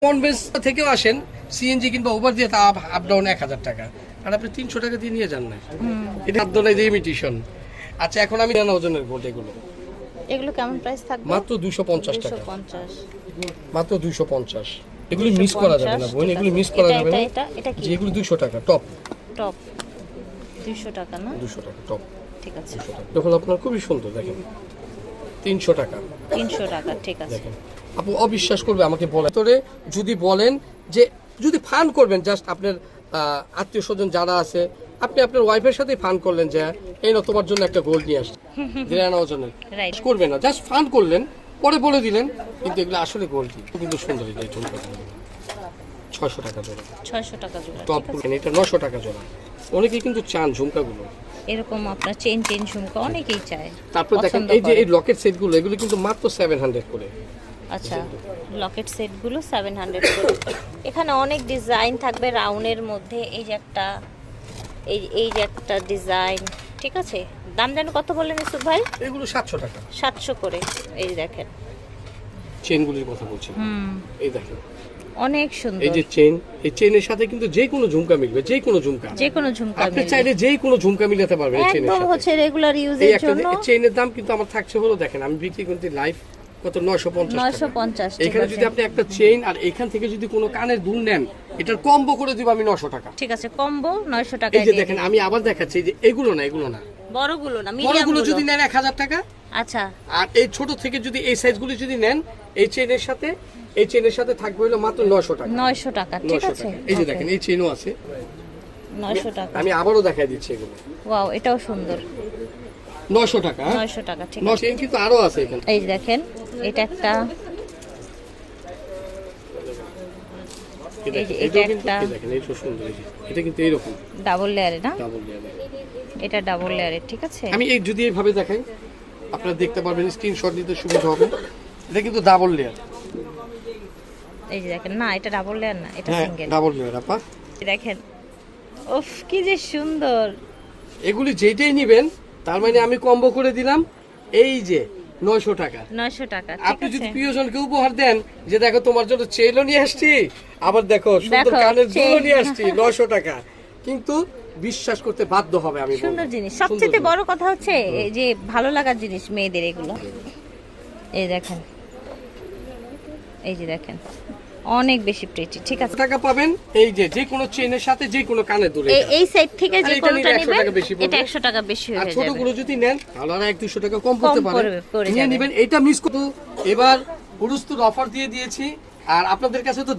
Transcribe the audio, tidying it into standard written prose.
Convince থেকেও আসেন CNG কিংবা উবার দিয়ে তা আপ ডাউন 1000 টাকা আর আপনি 300 টাকা দিয়ে নিয়ে যান না এটা আদলাই যে ইমিটেশন। আচ্ছা এখন আমি জানা ওজনের গোল্ড এগুলো কেমন প্রাইস থাকবে? মাত্র 250 টাকা, 250 মাত্র 250। এগুলি মিস করা যাবে না বোন, এগুলি মিস করা যাবে না। এটা কি? যেগুলো 200 টাকা টপ, টপ 200 টাকা না? 200 টাকা টপ, ঠিক আছে। 200 টাকা। দেখুন আপনার খুবই সুন্দর, দেখেন 300 টাকা, 300 টাকা, ঠিক আছে। দেখেন আপু অবিশ্বাস করবে আমাকে বলে তোরে যদি বলেন যে যদি ফান করবেন জাস্ট আপনার আত্মীয় স্বজন যারা আছে আপনি আপনার ওয়াইফের সাথে ফান করলেন যে এই না তোমার জন্য একটা গোল্ড নিয়ে আসছি দিলে না ওজনের রাইট করবেন না, জাস্ট ফান করলেন পরে বলে দিলেন কিন্তু এগুলো আসলে গোল্ড কিন্তু সুন্দর। এটা ঝুমকা 600 টাকা জোড়া, 600 টাকা জোড়া, টপ ঠিক আছে। এটা 900 টাকা জোড়া। অনেকেই কিন্তু চান ঝুমকাগুলো, এরকম আপনার চেন ঝুমকা অনেকেই চায়। তারপর দেখেন এই যে এই লকেট সেটগুলো এগুলো কিন্তু মাত্র 700 করে। আচ্ছা লকেট সেটগুলো 700 করে। এখানে অনেক ডিজাইন থাকবে রাউন্ডের মধ্যে। এই যে একটা এই যে একটা ডিজাইন, ঠিক আছে। দাম জানো কত বললেন ইউসুফ ভাই? এগুলো 700 টাকা, 700 করে। এই যে দেখেন চেনগুলির কথা বলছি, এই দেখেন অনেক সুন্দর। এই যে চেন, এই চেনের সাথে কিন্তু যে কোনো ঝুমকা মিলবে, যে কোনো ঝুমকা, যে কোনো ঝুমকা আপনি চাইলে যে কোনো ঝুমকা মিলাতে পারবেন এই চেনের একদম সাথে। হচ্ছে রেগুলার এই ইউজের একটা জন্য। চেনের দাম কিন্তু আমার থাকছে হলো দেখেন আমি বিক্রি করতে লাইভ কত 950 টাকা। 950, ঠিক এখানে আছে। যদি আপনি একটা চেইন আর এখান থেকে যদি কোনো কানের দুল নেন এটার কম্বো করে দিব আমি 900 টাকা। ঠিক আছে, কম্বো 900 টাকা। এই যে দেখেন আমি আবার দেখাচ্ছি এই যে এগুলো না, এগুলো না, বড়গুলো না, মিডিয়াম বড়গুলো গুলো যদি নেন 1000 টাকা। আচ্ছা আর এই ছোট থেকে যদি এই সাইজগুলো যদি নেন এই চেইনের সাথে, এই চেইনের সাথে থাকবে হলো মাত্র 900 টাকা। 900 টাকা, ঠিক 900 আছে। টাকা। এই যে দেখেন এই চেইনও আছে 900 টাকা। আমি আবারও দেখাই দিচ্ছি এগুলো ওয়াও, এটাও সুন্দর। 900 টাকা। 900 টাকা, ঠিক আছে। 900 কিন্তু আরো আছে এখানে। এই যে দেখেন এটা একটা, এই যে এটা এটাও কিন্তু একটা এই দেখেন এইটা সুন্দর, এই যে এটা কিন্তু এইরকম ডাবল লেয়ারে না? Double layer. এটা ডাবল লেয়ারে, ঠিক আছে। আমি এই যদি এইভাবে দেখাই আপনারা দেখতে পারবেন, স্ক্রিনশট নিতে সুবিধা হবে। এটা কিন্তু ডাবল লেয়ার। এই যে দেখেন, না এটা ডাবল লেয়ার না, এটা হ্যাঁ সিঙ্গেল। ডাবল লেয়ার আপা। দেখেন উফ কি যে সুন্দর। এগুলি যেটাই নেবেন তার মানে আমি কম্বো করে দিলাম এই যে 900 টাকা। 900 টাকা, আপনি ঠিক যদি আছে। প্রিয়জনকে উপহার দেন যে দেখো তোমার জন্য চেইনও নিয়ে আসছি আবার দেখো সুন্দর দেখো, কানের দুলও চেইন। নিয়ে আসছি 900 টাকা, কিন্তু বিশ্বাস করতে বাধ্য হবে আমি বলবো। সুন্দর জিনিস। সুন্দর সবচেয়ে জিনিস। বড় কথা হচ্ছে এই যে ভালো লাগার জিনিস মেয়েদের এগুলো। এই দেখেন, এই যে দেখেন অনেক বেশি প্রিটি, ঠিক আছে। টাকা পাবেন এই যে যে কোনো চেইনের সাথে যে কোনো কানের দুল। এই সাইড থেকে আর যে এটা কোনটা নিলে 100 নেবেন টাকা বেশি পড়বে। এটা 100 টাকা বেশি আর হয়ে যাবে। ছোটগুলো যদি নেন তাহলে আর 100-200 টাকা কম পড়তে পারে। পড়ে নিয়ে যাবে। নেবেন, এটা মিস করতে। এবার হুরুস্তুর অফার দিয়ে দিয়েছি আর আপনাদের কাছে তো